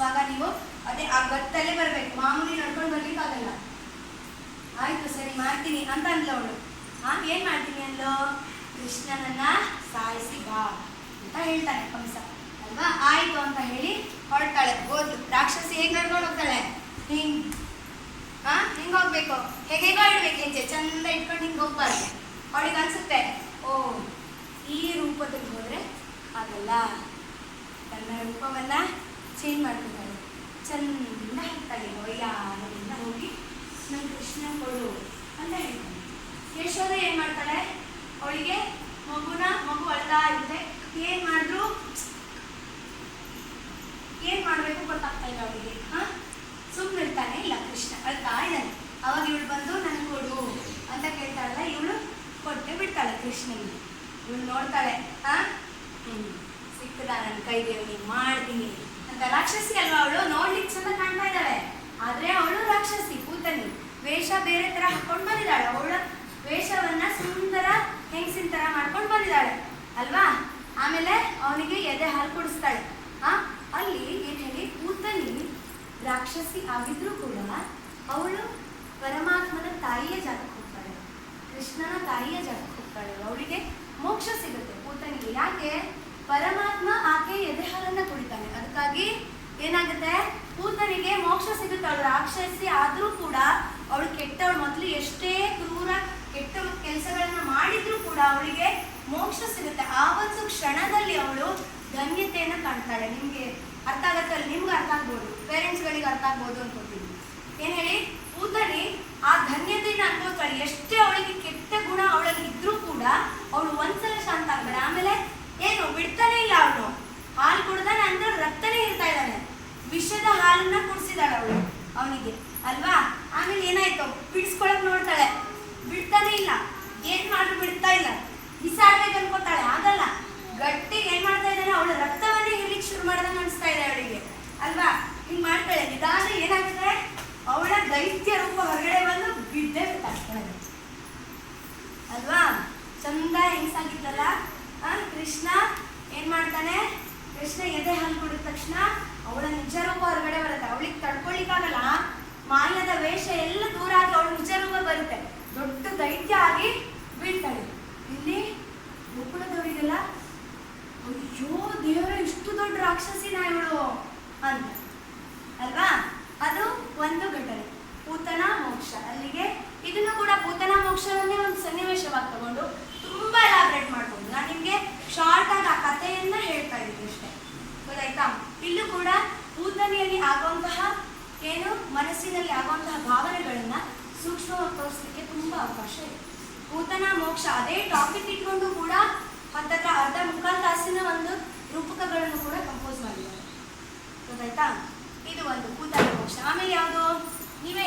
ತೋರಿಸುವಾಗ ನೀವು ಅದೇ ಆ ಗತ್ತಲ್ಲೇ ಬರಬೇಕು, ಮಾಮೂಲಿ ನಡ್ಕೊಂಡು ಬರ್ಲಿಕ್ಕೆ ಆಗಲ್ಲ. ಆಯ್ತು ಸರಿ ಮಾಡ್ತೀನಿ ಅಂತ ಅಂದ್ಲು ಅವಳು. ಏನ್ ಮಾಡ್ತೀನಿ ಅಂದ್ಲು? ಕೃಷ್ಣನನ್ನ ಸಾಯಿಸಿ ಬಾ ಅಂತ ಹೇಳ್ತಾನೆ ಕಂಸ ಅಲ್ವಾ. ಆಯ್ತು ಅಂತ ಹೇಳಿ ಹೊರಡ್ತಾಳೆ, ಹೋದ್ಲು. ರಾಕ್ಷಸಿ ಹೇಗ್ ನಡ್ಕೊಂಡು ಹೋಗ್ತಾಳೆ? ಹಿಂಗ್ ಹಿಂಗ್ ಹೋಗ್ಬೇಕು, ಹೇಗೇಗೋ ಇಡ್ಬೇಕು, ಹೆಜ್ಜೆ ಚಂದ ಇಟ್ಕೊಂಡು ಹಿಂಗ್ ಹೋಗ್ಬಾರ್ದು. ಅವಳಿಗೆ ಅನ್ಸುತ್ತೆ, ಓ ಈ ರೂಪದಲ್ಲಿ ಹೋದ್ರೆ ಆಗಲ್ಲ, ತನ್ನ ರೂಪವನ್ನ ಚೇಂಜ್ ಮಾಡ್ತಿದ್ದಾಳೆ. ಚಂದ ಹಾಕ್ತಾಳೆ, ಯಾರಿಂದ ಹೋಗಿ ನನ್ನ ಕೃಷ್ಣ ಕೊಡು ಅಂತ ಹೇಳ್ತಾನೆ. ಯಶೋಧ ಏನ್ ಮಾಡ್ತಾಳೆ? ಅವಳಿಗೆ ಮಗು ಅಳ್ತಾ ಇರುತ್ತೆ. ಏನ್ ಮಾಡಿದ್ರು ಏನ್ ಮಾಡ್ಬೇಕು ಗೊತ್ತಾಗ್ತಾ ಇಲ್ಲ ಅವಳಿಗೆ. ಸುಮ್ಮನೆ ಇರ್ತಾನೆ ಇಲ್ಲ ಕೃಷ್ಣ, ಅಳ್ತಾ ಇದ್ದಾನೆ. ಅವಾಗ ಇವಳು ಬಂದು ನನ್ಗೆ ಕೊಡು ಅಂತ ಕೇಳ್ತಾಳಲ್ಲ, ಇವಳು ಕೊಟ್ಟೆ ಬಿಡ್ತಾಳೆ ಕೃಷ್ಣನಿಗೆ. ಇವಳು ನೋಡ್ತಾಳೆ, ಸಿಕ್ಕದ ನನ್ನ ಕೈಗೆ ನೀನು ಮಾಡ್ತೀನಿ ಅಂತ. ರಾಕ್ಷಸಿ ಅಲ್ವಾ ಅವಳು, ನೋಡ್ಲಿಕ್ಕೆ ಚಂದ ಕಾಣ್ತಾ ಇದ್ದಾಳೆ, ಆದ್ರೆ ಅವಳು ರಾಕ್ಷಸಿ ಕೂತನಿ. ವೇಷ ಬೇರೆ ತರ ಹಾಕೊಂಡು ಬಂದಿದ್ದಾಳೆ. ಅವಳ ವೇಷವನ್ನ ಸುಂದರ ಹೆಂಗಸಿನ ತರ ಮಾಡ್ಕೊಂಡು ಬಂದಿದ್ದಾಳೆ ಅಲ್ವಾ. ಆಮೇಲೆ ಅವನಿಗೆ ಎದೆ ಹಾಲು ಕುಡಿಸ್ತಾಳೆ. ಅಲ್ಲಿ ಏನ್ ಹೇಳಿ, ಕೂತನಿ ರಾಕ್ಷಸಿ ಆಗಿದ್ರು ಕೂಡ ಅವಳು ಪರಮಾತ್ಮನ ತಾಯಿಯ ಜಾಗಕ್ಕೆ ಹೋಗ್ತಾಳೆ, ಕೃಷ್ಣನ ತಾಯಿಯ ಜಾಗಕ್ಕೆ ಹೋಗ್ತಾಳೆ. ಅವಳಿಗೆ ಮೋಕ್ಷ ಸಿಗುತ್ತೆ ಕೂತನಿಗೆ. ಯಾಕೆ? ಪರಮಾತ್ಮ ಆಕೆ ಎದೆ ಹಾಲನ್ನ ಕುಡಿತಾನೆ. ಅದಕ್ಕಾಗಿ ಏನಾಗುತ್ತೆ, ಕೂತನಿಗೆ ಮೋಕ್ಷ ಸಿಗುತ್ತೆ. ಅವಳು ರಾಕ್ಷಸಿ ಆದ್ರೂ ಕೂಡ ಅವಳು ಕೆಟ್ಟವಳು, ಮೊದಲು ಎಷ್ಟೇ ಕ್ರೂರ ಕೆಟ್ಟ ಕೆಲಸಗಳನ್ನ ಮಾಡಿದ್ರು ಕೂಡ ಅವಳಿಗೆ ಮೋಕ್ಷ ಸಿಗುತ್ತೆ. ಆ ಒಂದು ಕ್ಷಣದಲ್ಲಿ ಅವಳು ಧನ್ಯತೆಯನ್ನ ಕಾಣ್ತಾಳೆ. ನಿಮ್ಗೆ ಅರ್ಥ ಆಗತ್ತಲ್ಲ, ನಿಮ್ಗೆ ಅರ್ಥ ಆಗ್ಬೋದು, ಪೇರೆಂಟ್ಸ್ಗಳಿಗೆ ಅರ್ಥ ಆಗ್ಬೋದು ಅನ್ಕೋತೀನಿ. ಏನ್ ಹೇಳಿ, ಕೂತನಿ ಆ ಧನ್ಯತೆಯನ್ನ ಅನ್ಕೋತಾಳೆ. ಎಷ್ಟೇ ಅವಳಿಗೆ ಕೆಟ್ಟ ಗುಣ ಅವಳಲ್ಲಿ ಇದ್ರೂ ಕೂಡ ಅವಳು ಒಂದ್ಸಲ ಶಾಂತ ಆಗ್ತಾಳೆ. ಆಮೇಲೆ ಏನು ಬಿಡ್ತಾನೆ ಇಲ್ಲ ಅವನು. ಹಾಲು ಕುಡ್ದಾನೆ ಅಂದ್ರೆ ರಕ್ತನೇ ಇರ್ತಾ ಇದ್ದಾನೆ. ವಿಷದ ಹಾಲನ್ನ ಕುಡಿಸಿದಾಳೆ ಅವಳು ಅವನಿಗೆ ಅಲ್ವಾ. ಆಮೇಲೆ ಏನಾಯ್ತು, ಬಿಡಿಸ್ಕೊಳಕ್ ನೋಡ್ತಾಳೆ, ಬಿಡ್ತಾನೆ ಇಲ್ಲ. ಏನ್ ಮಾಡ್ರು ಬಿಡ್ತಾ ಇಲ್ಲ. ಬಿಸಾಡ್ಬೇಕು ಅನ್ಕೋತಾಳೆ, ಆಗಲ್ಲ. ಗಟ್ಟಿಗೆ ಏನ್ ಮಾಡ್ತಾ ಇದ್ದಾನೆ, ಅವಳ ರಕ್ತವನ್ನೇ ಇರ್ಲಿಕ್ಕೆ ಶುರು ಮಾಡ್ದಂಗೆ ಅನಿಸ್ತಾ ಇದೆ ಅವಳಿಗೆ ಅಲ್ವಾ. ಹಿಂಗ್ ಮಾಡ್ತಾಳೆ. ನಿಧಾನ ಏನಾಗುತ್ತೆ, ಅವಳ ದೈತ್ಯ ರೂಪ ಹೊರಗಡೆ ಬಂದು ಬಿದ್ದೆ ಬಿಟ್ಟಾಗ್ತಾಳೆ ಅಲ್ವಾ. ಚಂದ ಹೆಂಗ್ಸಾಗಿತ್ತಲ್ಲ ಕೃಷ್ಣ. ಏನ್ ಮಾಡ್ತಾನೆ, ಕೃಷ್ಣ ಎದೆ ಹಾಲು ಕುಡಿದ ತಕ್ಷಣ ಅವಳ ನಿಜ ರೂಪ ಹೊರಗಡೆ ಬರುತ್ತೆ. ಅವಳಿಗೆ ತಡ್ಕೊಳ್ಲಿಕ್ಕಾಗಲ್ಲ. ಮಾಯದ ವೇಷ ಎಲ್ಲ ದೂರ ಆಗಿ ಅವಳ ನಿಜ ರೂಪ ಬರುತ್ತೆ. ದೊಡ್ಡ ದೈತ್ಯ ಆಗಿ ಬೀಳ್ತಾಳೆ. ಇಲ್ಲಿ ಗೋಕುಲದವರಿಗೆಲ್ಲ ಅಯ್ಯೋ ದೇವರ, ಇಷ್ಟು ದೊಡ್ಡ ರಾಕ್ಷಸಿನ ಇವಳು ಅಂತ ಅಲ್ವಾ. ಅದು ಒಂದು ಘಟನೆ, ಪೂತನ ಮೋಕ್ಷ. ಅಲ್ಲಿಗೆ ಇದನ್ನು ಕೂಡ ಪೂತನ ಮೋಕ್ಷವನ್ನೇ ಒಂದು ಸನ್ನಿವೇಶವಾಗಿ ತಗೊಂಡು ತುಂಬಾ ಎಲಾಬ್ರೇಟ್ ಮಾಡ್ಬೋದು. ನಾನು ನಿಮ್ಗೆ ಶಾರ್ಟ್ ಆಗಿ ಆ ಕಥೆಯನ್ನ ಹೇಳ್ತಾ ಇದ್ದೀನಿ ಅಷ್ಟೇ, ಗೊತ್ತಾಯ್ತಾ. ಇಲ್ಲೂ ಕೂಡ ಪೂತನಿಯಲ್ಲಿ ಆಗುವಂತಹ ಏನು ಮನಸ್ಸಿನಲ್ಲಿ ಆಗುವಂತಹ ಭಾವನೆಗಳನ್ನ ಸೂಕ್ಷ್ಮವಾಗಿ ತೋರಿಸಲಿಕ್ಕೆ ತುಂಬಾ ಅವಕಾಶ ಇದೆ. ಪೂತನ ಮೋಕ್ಷ ಅದೇ ಟಾಪಿಕ್ ಇಟ್ಕೊಂಡು ಕೂಡ